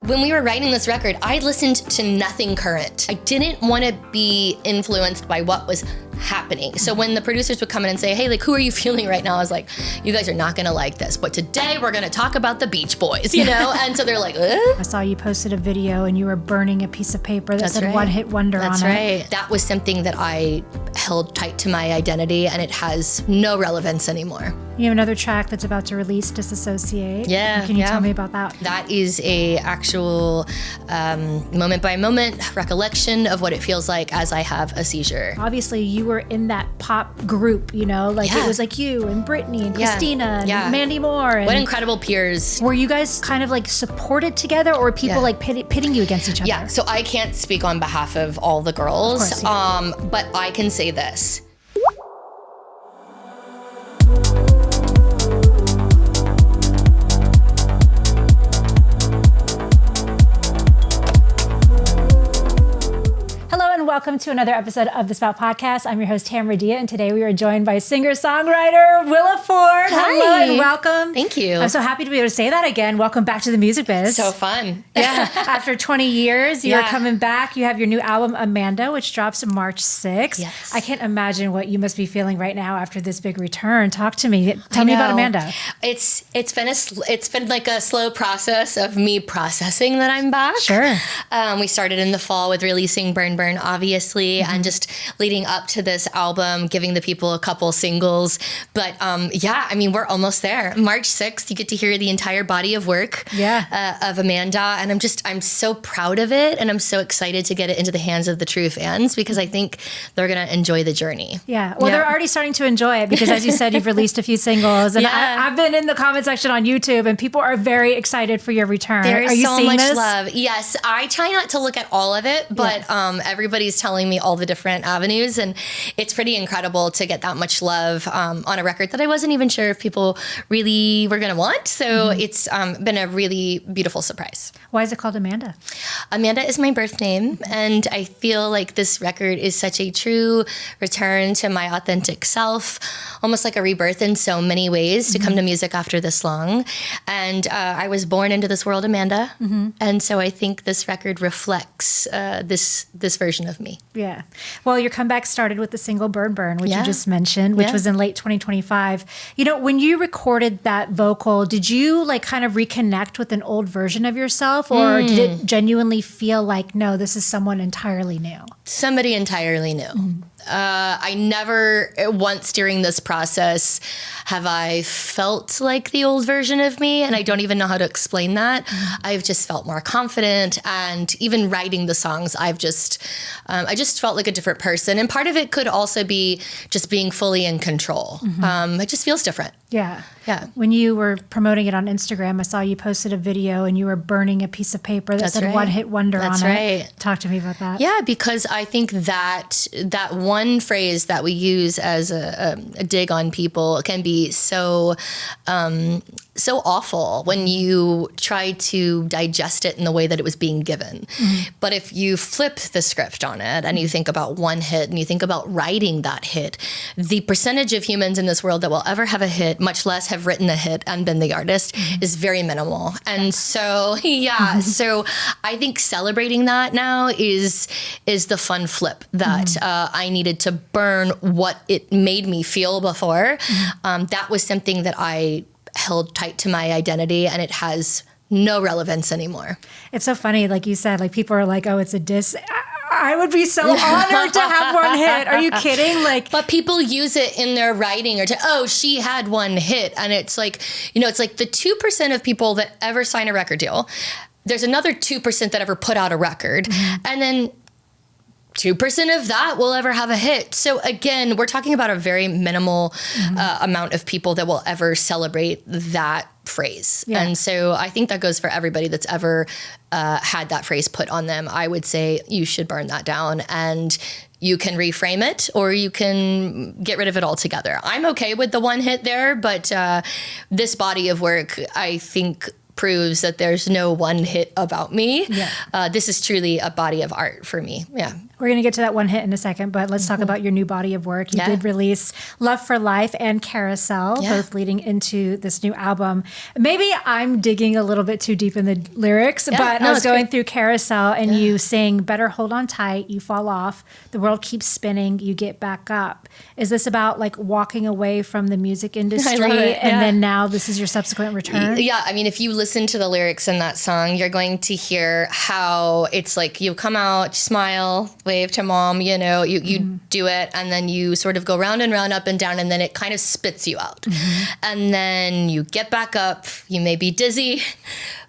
When we were writing this record, I listened to nothing current. I didn't want to be influenced by what was happening. So when the producers would come in and say, hey, like, who are you feeling right now? I was like, you guys are not going to like this, but today we're going to talk about the Beach Boys, you know? And so they're like, I saw you posted a video and you were burning a piece of paper that said One Hit Wonder on it. That's right. That was something that I held tight to my identity, and it has no relevance anymore. You have another track that's about to release, Disassociate. Yeah. Can you tell me about that? That is a actual moment by moment recollection of what it feels like as I have a seizure. Obviously, you were in that pop group, you know, like it was like you and Brittany and Christina and Mandy Moore. And what incredible peers. Were you guys kind of like supported together, or people like pitting you against each other? Yeah, so I can't speak on behalf of all the girls, Of course, but I can say this. Welcome to another episode of the Spout Podcast. I'm your host, Tamara Dia, and today we are joined by singer-songwriter Willa Ford. Hi. Hello and welcome. Thank you. I'm so happy to be able to say that again. Welcome back to the music biz. So fun. Yeah. After 20 years, you're coming back. You have your new album, Amanda, which drops March 6th. Yes. I can't imagine what you must be feeling right now after this big return. Talk to me. Tell me about Amanda. It's been like a slow process of me processing that I'm back. Sure. We started in the fall with releasing Burn Burn, obviously, and just leading up to this album, giving the people a couple singles. But I mean, we're almost there. March 6th, you get to hear the entire body of work of Amanda. And I'm so proud of it. And I'm so excited to get it into the hands of the true fans, because I think they're going to enjoy the journey. Yeah. Well, they're already starting to enjoy it because, as you said, you've released a few singles. And I've been in the comment section on YouTube, and people are very excited for your return. There's are you so seeing much this? love. Yes. I try not to look at all of it, but everybody's telling me all the different avenues, and it's pretty incredible to get that much love on a record that I wasn't even sure if people really were going to want. So it's been a really beautiful surprise. Why is it called Amanda? Amanda is my birth name, and I feel like this record is such a true return to my authentic self, almost like a rebirth in so many ways to come to music after this long. And I was born into this world, Amanda, and so I think this record reflects this version of me. Yeah. Well, your comeback started with the single Burn Burn, which you just mentioned, which was in late 2025. You know, when you recorded that vocal, did you like kind of reconnect with an old version of yourself, or did it genuinely feel like, no, this is someone entirely new? Somebody entirely new. I never once during this process have I felt like the old version of me, and I don't even know how to explain that. I've just felt more confident, and even writing the songs, I just felt like a different person. And part of it could also be just being fully in control. It just feels different. Yeah. Yeah. When you were promoting it on Instagram, I saw you posted a video and you were burning a piece of paper that said One Hit Wonder on it. That's right. Talk to me about that. Yeah, because I think that one phrase that we use as a dig on people can be so awful when you try to digest it in the way that it was being given. But if you flip the script on it and you think about one hit and you think about writing that hit, the percentage of humans in this world that will ever have a hit, much less have written a hit and been the artist, is very minimal. And so, so I think celebrating that now is the fun flip that I needed to burn what it made me feel before. That was something that I held tight to my identity, and it has no relevance anymore. It's so funny, like you said, like people are like, oh, it's a diss. I would be so honored to have one hit. Are you kidding? But people use it in their writing, or she had one hit. And it's like, it's like the 2% of people that ever sign a record deal. There's another 2% that ever put out a record. And then 2% of that will ever have a hit. So again, we're talking about a very minimal amount of people that will ever celebrate that phrase. Yeah. And so I think that goes for everybody that's ever had that phrase put on them. I would say you should burn that down, and you can reframe it or you can get rid of it altogether. I'm okay with the one hit there, but this body of work, I think, proves that there's no one hit about me. Yeah. This is truly a body of art for me. Yeah. We're going to get to that one hit in a second, but let's talk about your new body of work. You did release Love for Life and Carousel, both leading into this new album. Maybe I'm digging a little bit too deep in the lyrics, but I was going through Carousel and you sing, better hold on tight, you fall off, the world keeps spinning, you get back up. Is this about like walking away from the music industry and then now this is your subsequent return? Yeah, I mean, if you listen to the lyrics in that song, you're going to hear how it's like you come out, smile, wave to mom, you know, you do it, and then you sort of go round and round, up and down, and then it kind of spits you out. And then you get back up, you may be dizzy,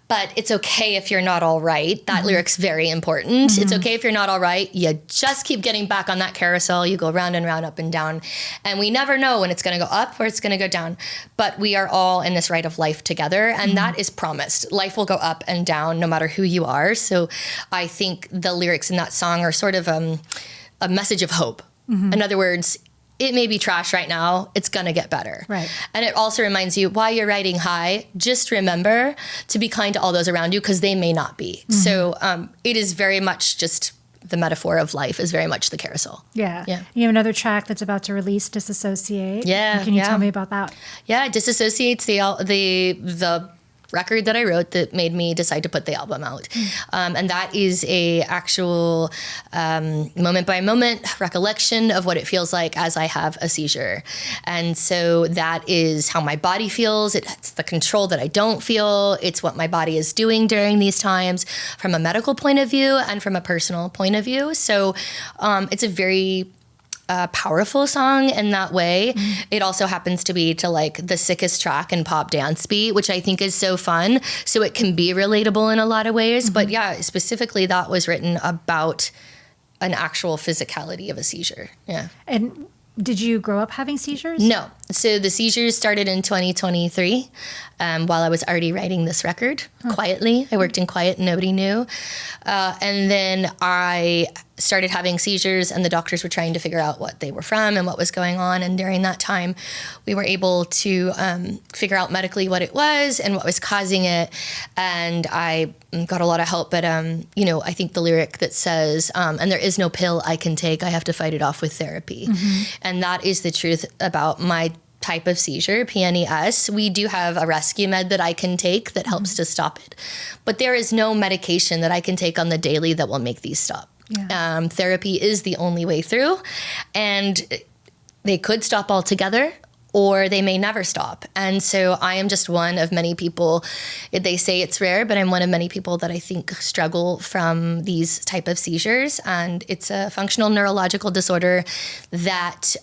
but it's okay if you're not all right. That lyric's very important. It's okay if you're not all right. You just keep getting back on that carousel. You go round and round, up and down. And we never know when it's going to go up or it's going to go down. But we are all in this ride of life together. And that is promised. Life will go up and down no matter who you are. So I think the lyrics in that song are sort of a message of hope. In other words, it may be trash right now. It's going to get better. Right. And it also reminds you, while you're riding high, just remember to be kind to all those around you because they may not be. So it is very much just the metaphor of life is very much the carousel. Yeah. You have another track that's about to release, Disassociate. Yeah. Can you tell me about that? Yeah, Disassociate's the record that I wrote that made me decide to put the album out. And that is a actual moment by moment recollection of what it feels like as I have a seizure. And so that is how my body feels. It's the control that I don't feel. It's what my body is doing during these times from a medical point of view and from a personal point of view. So it's a very powerful song in that way. It also happens to be to like the sickest track in pop dance beat, which I think is so fun. So it can be relatable in a lot of ways. But yeah, specifically that was written about an actual physicality of a seizure. Yeah. And did you grow up having seizures? No. So the seizures started in 2023 while I was already writing this record quietly. I worked in quiet and nobody knew. And then I started having seizures and the doctors were trying to figure out what they were from and what was going on. And during that time, we were able to figure out medically what it was and what was causing it. And I got a lot of help. But, you know, I think the lyric that says, and there is no pill I can take, I have to fight it off with therapy. And that is the truth about my type of seizure, PNES. We do have a rescue med that I can take that helps to stop it. But there is no medication that I can take on the daily that will make these stop. Yeah. Therapy is the only way through. And they could stop altogether or they may never stop. And so I am just one of many people. They say it's rare, but I'm one of many people that I think struggle from these type of seizures. And it's a functional neurological disorder that,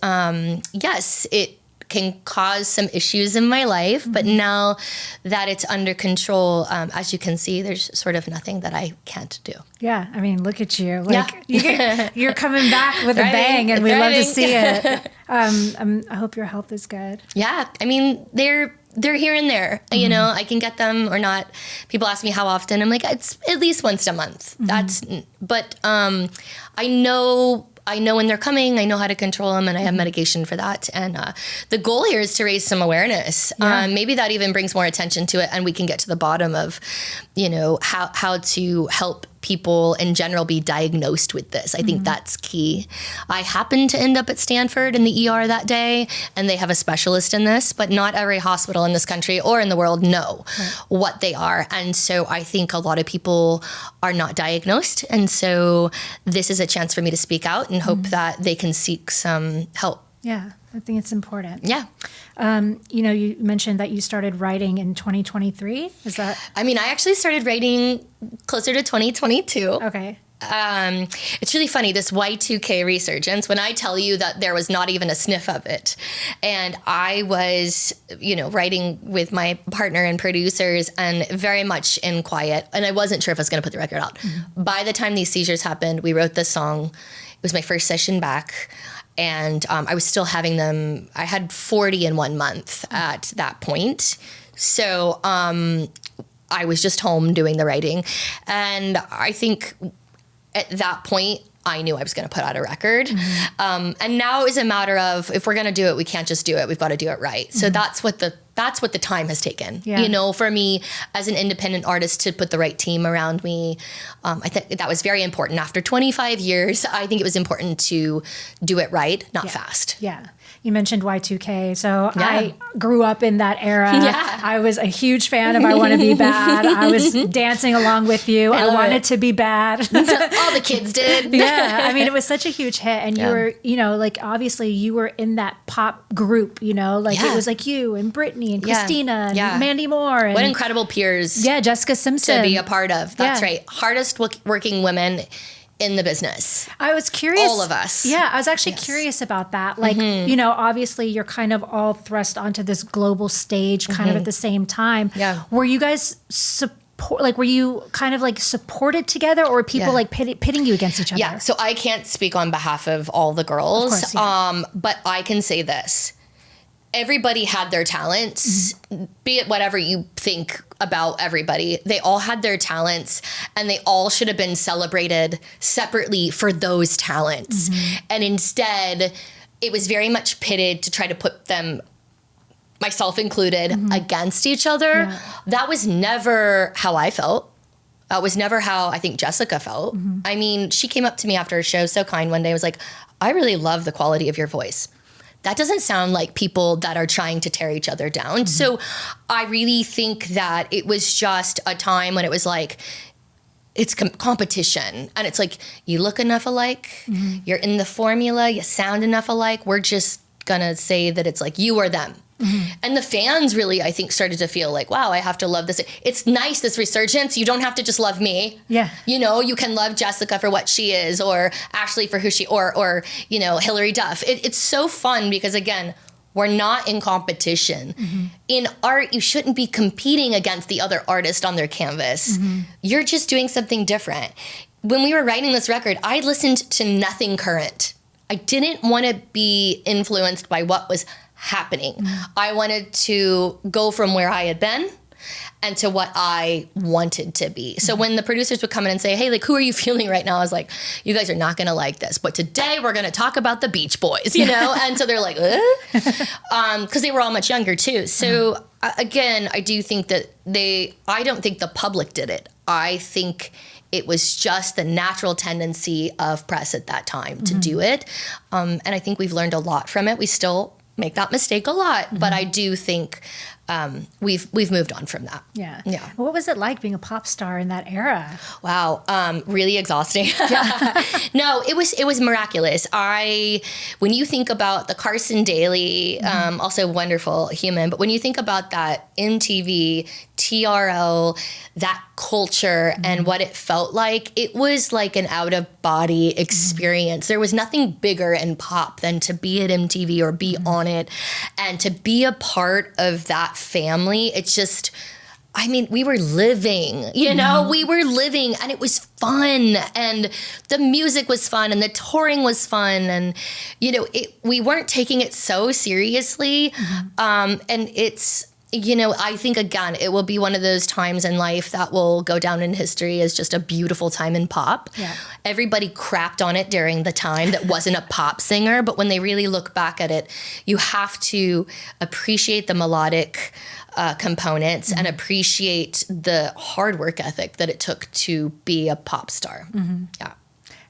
yes, it can cause some issues in my life, but now that it's under control, as you can see, there's sort of nothing that I can't do. Yeah, I mean, look at you. Like you're coming back with a bang, and we love to see it. I hope your health is good. Yeah, I mean, they're here and there. You know, I can get them or not. People ask me how often. I'm like, it's at least once a month. But I know when they're coming, I know how to control them, and I have medication for that. And the goal here is to raise some awareness. Maybe that even brings more attention to it, and we can get to the bottom of, you know, how to help people in general be diagnosed with this. I think that's key. I happened to end up at Stanford in the ER that day, and they have a specialist in this, but not every hospital in this country or in the world know what they are. And so I think a lot of people are not diagnosed. And so this is a chance for me to speak out and hope that they can seek some help. Yeah, I think it's important. Yeah. You know, you mentioned that you started writing in 2023. Is that? I mean, I actually started writing closer to 2022. Okay. It's really funny, this Y2K resurgence, when I tell you that there was not even a sniff of it. And I was, you know, writing with my partner and producers and very much in quiet. And I wasn't sure if I was going to put the record out. By the time these seizures happened, we wrote this song. It was my first session back. And I was still having them. I had 40 in 1 month at that point. So I was just home doing the writing. And I think at that point, I knew I was going to put out a record. And now it's a matter of, if we're going to do it, we can't just do it. We've got to do it right. So that's what the that's what the time has taken, Yeah. for me as an independent artist to put the right team around me. I think that was very important. After 25 years, I think it was important to do it right, not fast. Yeah. You mentioned Y2K. So I grew up in that era. Yeah. I was a huge fan of I Want to Be Bad. I was dancing along with you. I wanted to be bad. All the kids did. Yeah. I mean, it was such a huge hit. And you were, like obviously you were in that pop group, like it was like you and Brittany and Christina and Mandy Moore. And, what incredible peers. Yeah. Jessica Simpson. To be a part of. That's right. Hardest working women in the business. I was curious. All of us. Yeah, I was actually curious about that. Like, obviously you're kind of all thrust onto this global stage kind of at the same time. Yeah. Were you guys were you kind of like supported together, or were people like pitting you against each other? Yeah, so I can't speak on behalf of all the girls, Of course, but I can say this. Everybody had their talents, be it whatever you think about everybody. They all had their talents, and they all should have been celebrated separately for those talents. And instead, it was very much pitted to try to put them, myself included, against each other. Yeah. That was never how I felt. That was never how I think Jessica felt. I mean, she came up to me after a show, so kind, one day, was like, I really love the quality of your voice. That doesn't sound like people that are trying to tear each other down. So I really think that it was just a time when it was like, it's competition. And it's like, you look enough alike, you're in the formula, you sound enough alike. We're just gonna say that it's like you or them. And the fans really, I think, started to feel like, wow, I have to love this. It's nice, this resurgence. You don't have to just love me. Yeah. You can love Jessica for what she is, or Ashley for who she, or Hillary Duff. It's so fun because, again, we're not in competition. In art, you shouldn't be competing against the other artist on their canvas. You're just doing something different. When we were writing this record, I listened to nothing current. I didn't want to be influenced by what was happening. I wanted to go from where I had been and to what I wanted to be. So when the producers would come in and say, hey, like, who are you feeling right now? I was like, you guys are not going to like this, but today we're going to talk about the Beach Boys, And so they're like, because they were all much younger too. So again, I do think that I don't think the public did it. I think it was just the natural tendency of press at that time to do it. And I think we've learned a lot from it. We still make that mistake a lot, but I do think we've moved on from that. Yeah. What was it like being a pop star in that era? Wow, really exhausting. No, it was miraculous. When you think about the Carson Daly, also wonderful human, but when you think about that MTV, TRL, that culture and what it felt like, it was like an out-of-body experience. There was nothing bigger in pop than to be at MTV or be on it, and to be a part of that family. It's just, we were living, we were living, and it was fun, and the music was fun, and the touring was fun, and, we weren't taking it so seriously, and it's, I think, again, it will be one of those times in life that will go down in history as just a beautiful time in pop. Yeah. Everybody crapped on it during the time that wasn't a pop singer, but when they really look back at it, you have to appreciate the melodic components and appreciate the hard work ethic that it took to be a pop star. Yeah.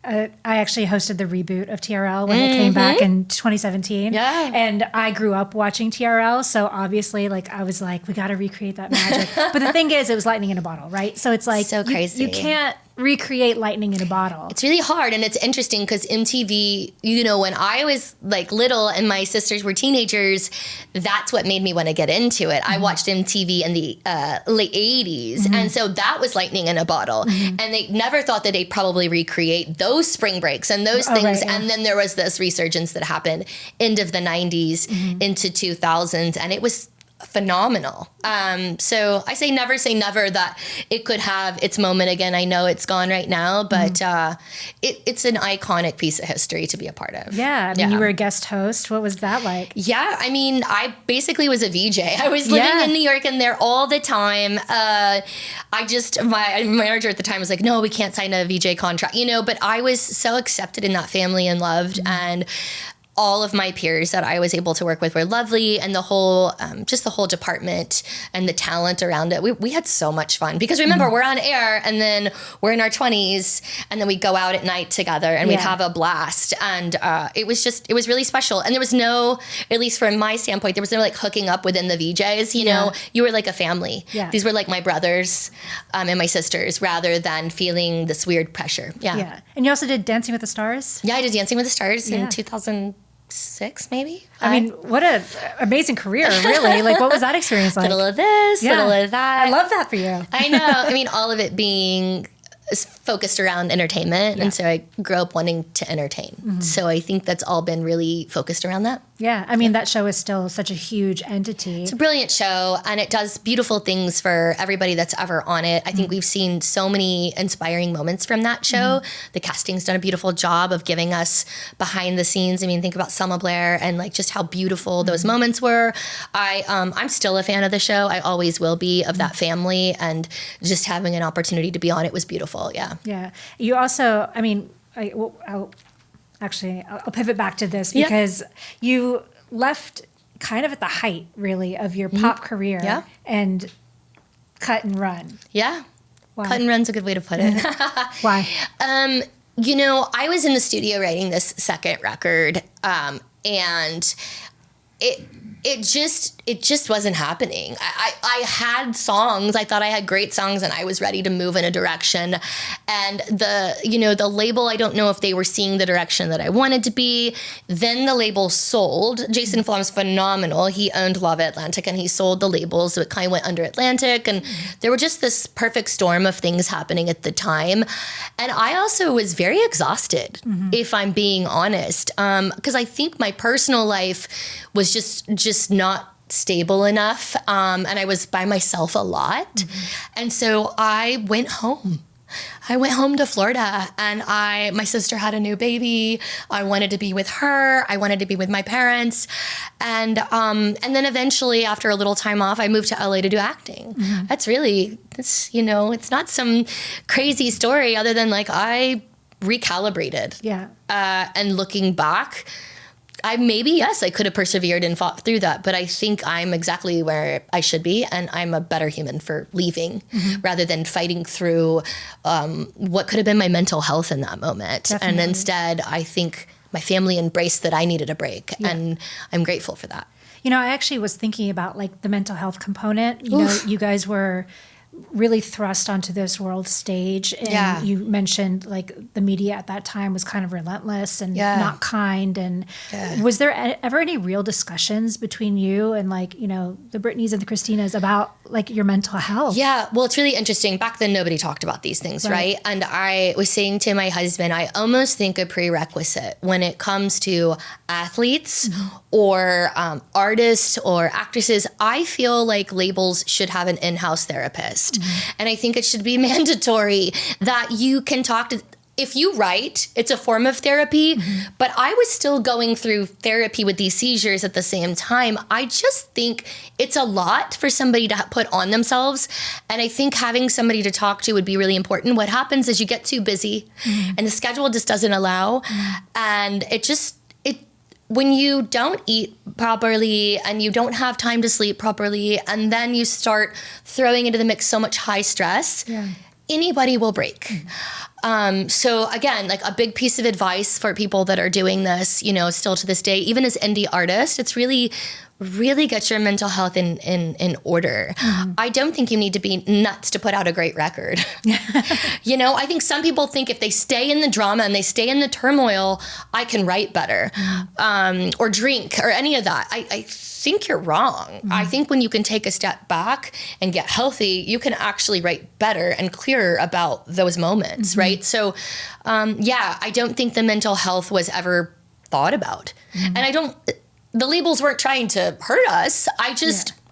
I actually hosted the reboot of TRL when it came back in 2017. Yeah. And I grew up watching TRL. So obviously, I was like, we got to recreate that magic. But the thing is, it was lightning in a bottle, right? So it's like, so crazy. You can't recreate lightning in a bottle. It's really hard, and it's interesting because MTV, when I was little and my sisters were teenagers, that's what made me want to get into it. I watched MTV in the late 80s, and so that was lightning in a bottle. And they never thought that they'd probably recreate those spring breaks and those things. Right, yeah. And then there was this resurgence that happened end of the 90s into 2000s, and it was phenomenal. So I say never that it could have its moment again. I know it's gone right now, but it's an iconic piece of history to be a part of. Yeah. You were a guest host. What was that like? Yeah. I basically was a VJ. I was living in New York and there all the time. My manager at the time was like, no, we can't sign a VJ contract, but I was so accepted in that family and loved. And all of my peers that I was able to work with were lovely, and the whole, just the whole department and the talent around it. We had so much fun because remember, we're on air and then we're in our 20s and then we go out at night together and we'd have a blast. And it was really special. And there was no, at least from my standpoint, there was no like hooking up within the VJs, you know, you were like a family. Yeah. These were like my brothers and my sisters rather than feeling this weird pressure. Yeah. And you also did Dancing with the Stars? Yeah, I did Dancing with the Stars in 2006, maybe. I mean, what an amazing career, really. Like, what was that experience like? Little of this, little of that. I love that for you. I know. I mean, all of it being focused around entertainment. And so I grew up wanting to entertain. So I think that's all been really focused around that. Yeah. I mean, that show is still such a huge entity. It's a brilliant show, and it does beautiful things for everybody that's ever on it. I think we've seen so many inspiring moments from that show. The casting's done a beautiful job of giving us behind the scenes. I mean, think about Selma Blair and like just how beautiful those moments were. I'm still a fan of the show. I always will be, of that family, and just having an opportunity to be on it was beautiful. Yeah. Yeah. You also, I mean, I'll pivot back to this because you left kind of at the height, really, of your pop career and cut and run. Yeah. Why? Cut and run's a good way to put it. Why? You know, I was in the studio writing this second record, and it just wasn't happening. I had songs. I thought I had great songs and I was ready to move in a direction. And the label, I don't know if they were seeing the direction that I wanted to be. Then the label sold. Jason Flom's phenomenal. He owned Lava Atlantic and he sold the label. So it kind of went under Atlantic. And there were just this perfect storm of things happening at the time. And I also was very exhausted, if I'm being honest. Because I think my personal life was just not stable enough. And I was by myself a lot. And so I went home. I went home to Florida, and my sister had a new baby. I wanted to be with her. I wanted to be with my parents. And then eventually, after a little time off, I moved to LA to do acting. It's not some crazy story other than like I recalibrated. Yeah. And looking back, I could have persevered and fought through that, but I think I'm exactly where I should be, and I'm a better human for leaving rather than fighting through what could have been my mental health in that moment. Definitely. And instead, I think my family embraced that I needed a break, and I'm grateful for that. You know, I actually was thinking about like the mental health component. You know, you guys were really thrust onto this world stage. And you mentioned like the media at that time was kind of relentless and not kind. And was there ever any real discussions between you and like, you know, the Britneys and the Christinas about like your mental health? Yeah. Well, it's really interesting. Back then, nobody talked about these things, right? And I was saying to my husband, I almost think a prerequisite when it comes to athletes or artists or actresses, I feel like labels should have an in-house therapist. And I think it should be mandatory that you can talk to, if you write, it's a form of therapy, but I was still going through therapy with these seizures at the same time. I just think it's a lot for somebody to put on themselves. And I think having somebody to talk to would be really important. What happens is you get too busy and the schedule just doesn't allow. And when you don't eat properly and you don't have time to sleep properly, and then you start throwing into the mix so much high stress, anybody will break. So again, like a big piece of advice for people that are doing this, you know, still to this day, even as indie artists, it's really get your mental health in order. I don't think you need to be nuts to put out a great record. You know, I think some people think if they stay in the drama and they stay in the turmoil, I can write better, or drink or any of that. I think you're wrong. I think when you can take a step back and get healthy, you can actually write better and clearer about those moments, right? So, I don't think the mental health was ever thought about. And the labels weren't trying to hurt us. I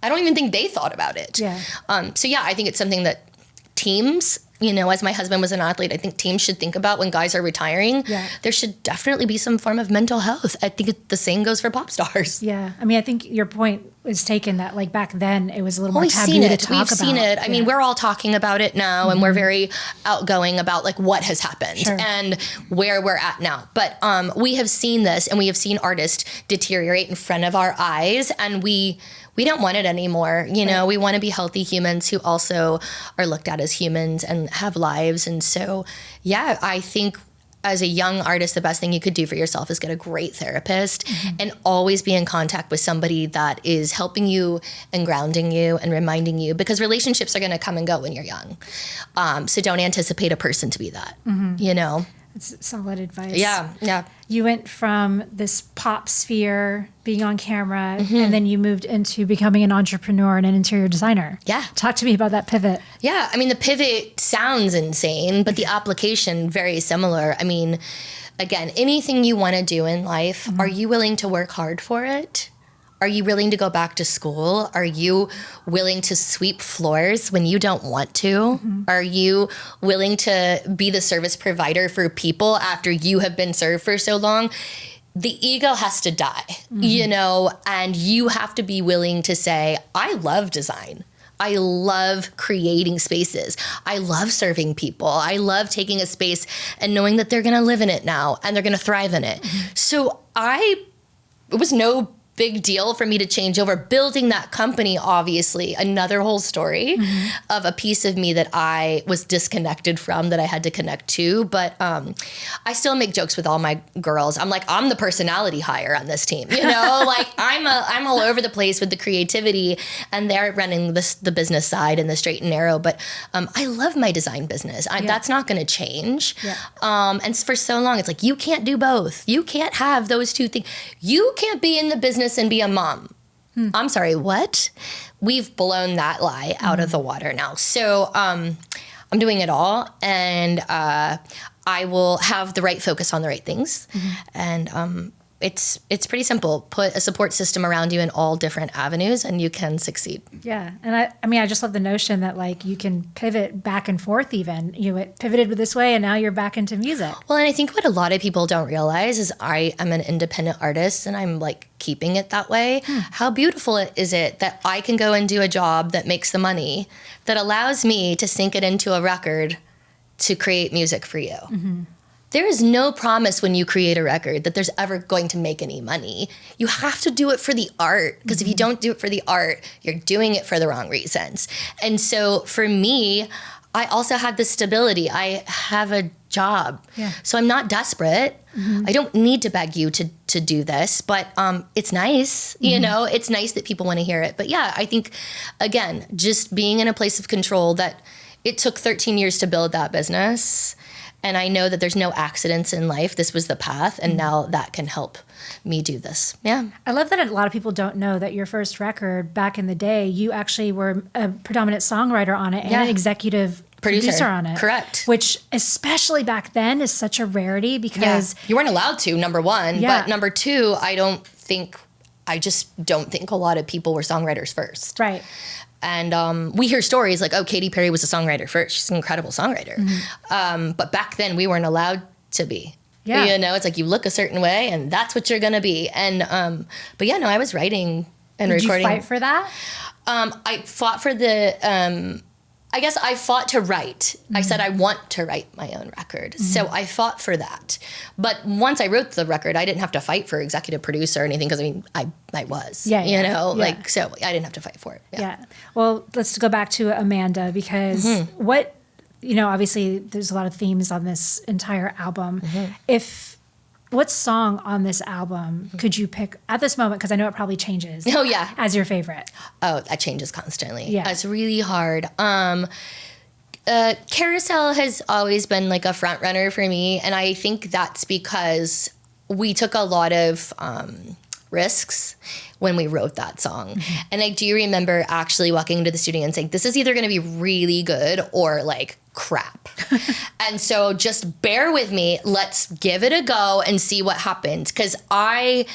don't even think they thought about it. I think it's something that teams as my husband was an athlete, I think teams should think about when guys are retiring, there should definitely be some form of mental health. I think the same goes for pop stars. Yeah. I mean, I think your point is taken that like back then it was a little more taboo to talk about. We've seen it. I mean, we're all talking about it now and we're very outgoing about like what has happened and where we're at now. But we have seen this and we have seen artists deteriorate in front of our eyes, and we don't want it anymore. We want to be healthy humans who also are looked at as humans and have lives. And so, yeah, I think as a young artist, the best thing you could do for yourself is get a great therapist and always be in contact with somebody that is helping you and grounding you and reminding you, because relationships are going to come and go when you're young. So don't anticipate a person to be that, It's solid advice. Yeah. You went from this pop sphere, being on camera, and then you moved into becoming an entrepreneur and an interior designer. Yeah. Talk to me about that pivot. Yeah. I mean, the pivot sounds insane, but the application very similar. I mean, again, anything you want to do in life, are you willing to work hard for it? Are you willing to go back to school? Are you willing to sweep floors when you don't want to? Are you willing to be the service provider for people after you have been served for so long? The ego has to die, and you have to be willing to say, I love design. I love creating spaces. I love serving people. I love taking a space and knowing that they're going to live in it now and they're going to thrive in it. So it was no big deal for me to change over. Building that company, obviously, another whole story of a piece of me that I was disconnected from, that I had to connect to. But I still make jokes with all my girls. I'm like, I'm the personality hire on this team. Like I'm all over the place with the creativity, and they're running the business side and the straight and narrow. But I love my design business. That's not going to change. And for so long, it's like, you can't do both. You can't have those two things. You can't be in the business and be a mom. I'm sorry, what? We've blown that lie out of the water now. So I'm doing it all, and I will have the right focus on the right things. And it's pretty simple. Put a support system around you in all different avenues and you can succeed. Yeah. And I just love the notion that like you can pivot back and forth even. You pivoted this way and now you're back into music. Well, and I think what a lot of people don't realize is I am an independent artist and I'm like keeping it that way. How beautiful is it that I can go and do a job that makes the money, that allows me to sync it into a record to create music for you. There is no promise when you create a record that there's ever going to make any money. You have to do it for the art, because if you don't do it for the art, you're doing it for the wrong reasons. And so for me, I also have this stability. I have a job. So I'm not desperate. I don't need to beg you to do this, but it's nice, it's nice that people want to hear it. But yeah, I think, again, just being in a place of control, that it took 13 years to build that business. And I know that there's no accidents in life. This was the path, and now that can help me do this. Yeah. I love that a lot of people don't know that your first record back in the day, you actually were a predominant songwriter on it and an executive producer on it. Correct. Which, especially back then, is such a rarity because... You weren't allowed to, number one. But number two, I just don't think a lot of people were songwriters first. Right. And we hear stories like, oh, Katy Perry was a songwriter first. She's an incredible songwriter. But back then we weren't allowed to be. It's like you look a certain way and that's what you're going to be. And but yeah, no, I was writing and recording. Did you fight for that? I fought for the... I guess I fought to write. I said I want to write my own record. So I fought for that. But once I wrote the record, I didn't have to fight for executive producer or anything, because I was. So I didn't have to fight for it. Yeah. Well, let's go back to Amanda, because what, obviously there's a lot of themes on this entire album. What song on this album could you pick at this moment? Because I know it probably changes. Oh, yeah. As your favorite. Oh, that changes constantly. Yeah. It's really hard. Carousel has always been like a front runner for me. And I think that's because we took a lot of risks when we wrote that song. And I do remember actually walking into the studio and saying, this is either going to be really good or like crap. And so just bear with me. Let's give it a go and see what happens. Because I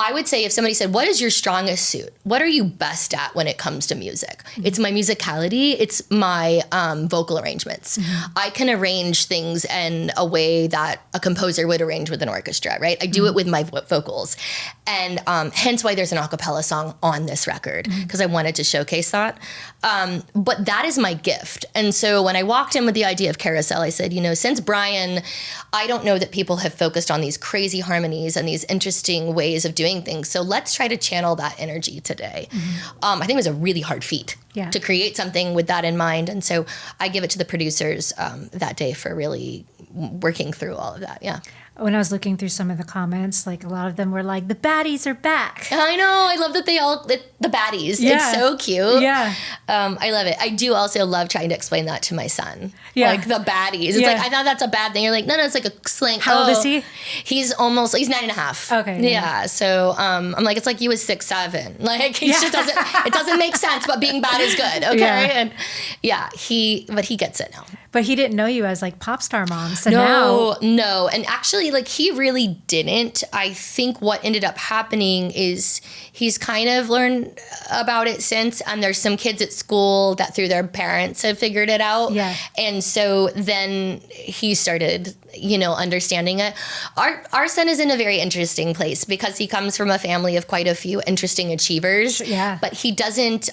I would say if somebody said, what is your strongest suit? What are you best at when it comes to music? It's my musicality. It's my vocal arrangements. I can arrange things in a way that a composer would arrange with an orchestra, right? I do it with my vocals. And hence why there's an a cappella song on this record, because I wanted to showcase that. But that is my gift. And so when I walked in with the idea of Carousel, I said, since Brian, I don't know that people have focused on these crazy harmonies and these interesting ways of doing things. So let's try to channel that energy today. I think it was a really hard feat to create something with that in mind. And so I give it to the producers that day for really working through all of that. Yeah. When I was looking through some of the comments, like a lot of them were like, the baddies are back. I know. I love that the baddies. Yeah. It's so cute. Yeah. I love it. I do also love trying to explain that to my son. Yeah. Like the baddies. It's like, I thought that's a bad thing. You're like, no, it's like a slang. How old is he? He's 9.5. Okay. Yeah. So I'm like, it's like you was 6, 7. Like he just it doesn't make sense, but being bad is good. Okay. Yeah. And but he gets it now. But he didn't know you as like pop star mom. So No. And actually, like he really didn't. I think what ended up happening is he's kind of learned about it since. And there's some kids at school that through their parents have figured it out. Yeah. And so then he started, understanding it. Our son is in a very interesting place because he comes from a family of quite a few interesting achievers. Yeah. But he doesn't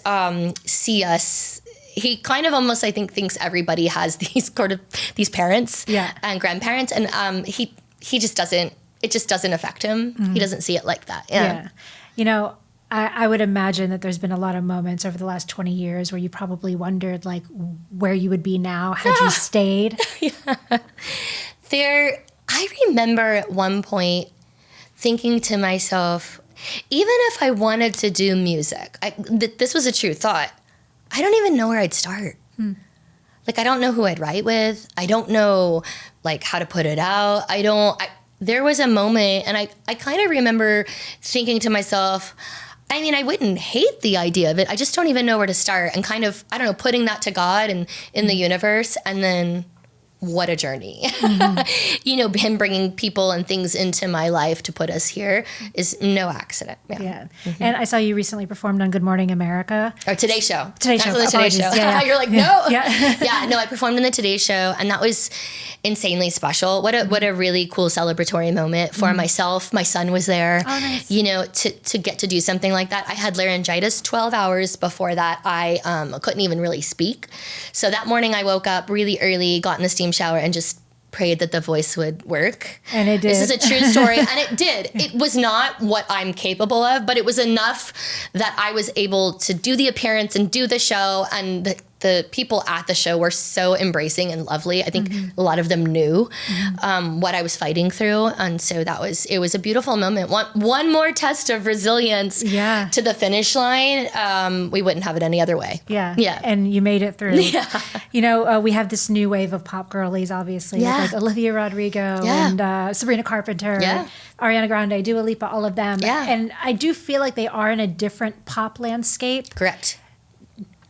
see us. He kind of almost, I think, thinks everybody has these these parents and grandparents, and he just doesn't. It just doesn't affect him. He doesn't see it like that. Yeah. I would imagine that there's been a lot of moments over the last 20 years where you probably wondered like where you would be now had you stayed. I remember at one point thinking to myself, even if I wanted to do music, this was a true thought. I don't even know where I'd start. Like, I don't know who I'd write with. I don't know, like, how to put it out. There was a moment, and I kind of remember thinking to myself, I mean, I wouldn't hate the idea of it. I just don't even know where to start. And kind of, I don't know, putting that to God and in the universe, and then what a journey. Him bringing people and things into my life to put us here is no accident. Yeah. And I saw you recently performed on Good Morning America. Or Today Show. Today Show. Yeah. You're like, no. No, I performed in the Today Show, and that was insanely special. What a really cool celebratory moment for myself. My son was there. Oh, nice. To get to do something like that. I had laryngitis 12 hours before that. I couldn't even really speak. So that morning I woke up really early, got in the steam shower, and just prayed that the voice would work. And it did. This is a true story. And it did. It was not what I'm capable of, but it was enough that I was able to do the appearance and do the show. And the people at the show were so embracing and lovely. I think a lot of them knew what I was fighting through. And so it was a beautiful moment. One more test of resilience to the finish line. We wouldn't have it any other way. Yeah. And you made it through. Yeah. We have this new wave of pop girlies, obviously, with like Olivia Rodrigo and Sabrina Carpenter, Ariana Grande, Dua Lipa, all of them. Yeah. And I do feel like they are in a different pop landscape. Correct.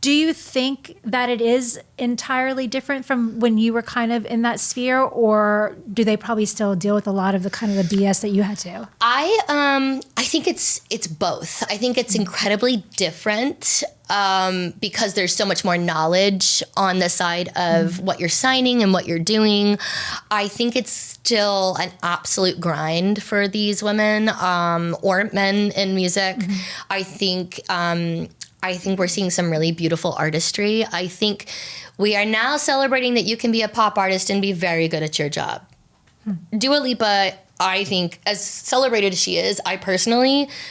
Do you think that it is entirely different from when you were kind of in that sphere, or do they probably still deal with a lot of the kind of the BS that you had to? I think it's both. I think it's incredibly different because there's so much more knowledge on the side of what you're signing and what you're doing. I think it's still an absolute grind for these women or men in music. I think we're seeing some really beautiful artistry. I think we are now celebrating that you can be a pop artist and be very good at your job. Dua Lipa, I think, as celebrated as she is,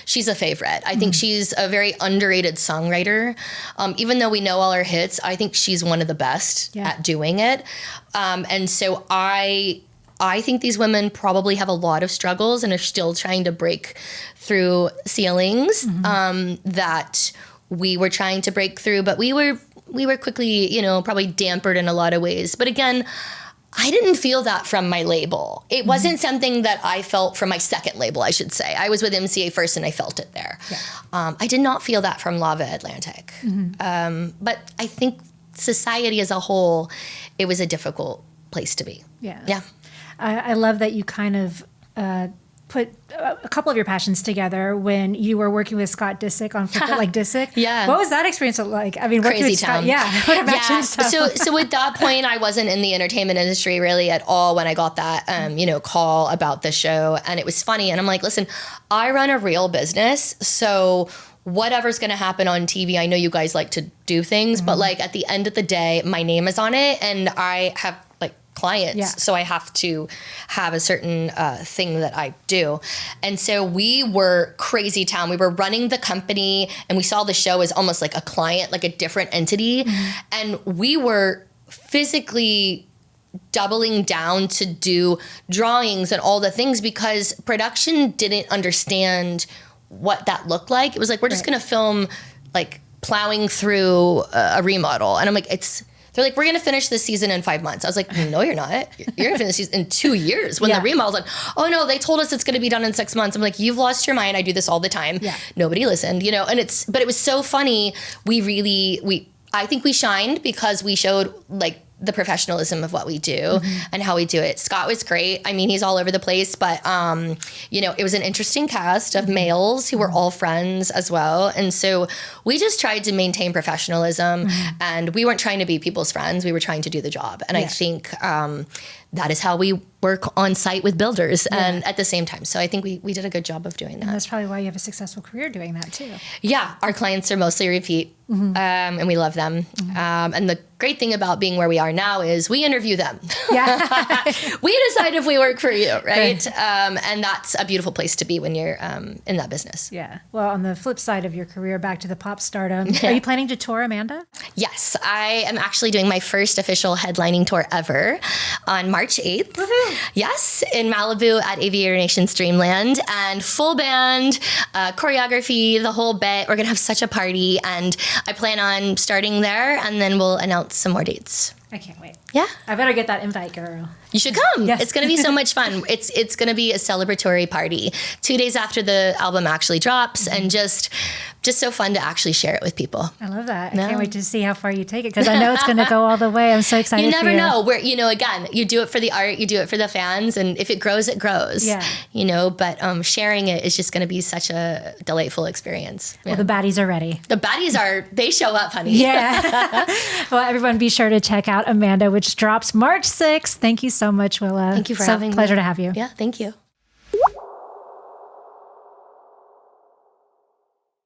she's a favorite. I think she's a very underrated songwriter. Even though we know all her hits, I think she's one of the best at doing it. And so I think these women probably have a lot of struggles and are still trying to break through ceilings that we were trying to break through, but we were quickly, probably dampered in a lot of ways. But again, I didn't feel that from my label. It wasn't something that I felt from my second label, I should say. I was with MCA first and I felt it there. Yeah. I did not feel that from Lava Atlantic. But I think society as a whole, it was a difficult place to be. Yeah. I love that you kind of put a couple of your passions together when you were working with Scott Disick on Flip It Like Disick. Yeah. What was that experience like? I mean, working Crazy with Scott, town. yeah, I would imagine so. So at that point, I wasn't in the entertainment industry really at all when I got that, call about the show. And it was funny. And I'm like, listen, I run a real business. So whatever's going to happen on TV, I know you guys like to do things, but like at the end of the day, my name is on it and I have clients. Yeah. So I have to have a certain thing that I do. And so we were crazy town. We were running the company and we saw the show as almost like a client, like a different entity. And we were physically doubling down to do drawings and all the things because production didn't understand what that looked like. It was like, we're just going to film like plowing through a remodel. And I'm like, they're like, we're going to finish this season in 5 months. I was like, no, you're not. You're going to finish this season in 2 years. When the remodel's like, oh no, they told us it's going to be done in 6 months. I'm like, you've lost your mind. I do this all the time. Yeah. Nobody listened, but it was so funny. I think we shined because we showed like the professionalism of what we do and how we do it. Scott was great. I mean, he's all over the place, but, it was an interesting cast of males who were all friends as well. And so we just tried to maintain professionalism and we weren't trying to be people's friends. We were trying to do the job. And I think that is how we work on site with builders and at the same time. So I think we did a good job of doing that. And that's probably why you have a successful career doing that too. Yeah. Our clients are mostly repeat and we love them. And the great thing about being where we are now is we interview them. Yeah. We decide if we work for you, right? And that's a beautiful place to be when you're in that business. Yeah. Well, on the flip side of your career, back to the pop stardom, are you planning to tour, Amanda? Yes. I am actually doing my first official headlining tour ever on March 8th. Woohoo. Yes, in Malibu at Aviator Nation's Dreamland, and full band, choreography, the whole bit. We're going to have such a party, and I plan on starting there, and then we'll announce some more dates. I can't wait. Yeah. I better get that invite, girl. You should come. Yes. It's going to be so much fun. It's going to be a celebratory party 2 days after the album actually drops, and just so fun to actually share it with people. I love that. I can't wait to see how far you take it because I know it's going to go all the way. I'm so excited. You never know. Where again, you do it for the art, you do it for the fans, and if it grows, it grows. Yeah. But sharing it is just going to be such a delightful experience. Well, the baddies are ready. The baddies they show up, honey. Yeah. Well, everyone, be sure to check out Amanda, which drops March 6th. Thank you so much, Willa. Thank you for having me. Pleasure to have you. Yeah. Thank you.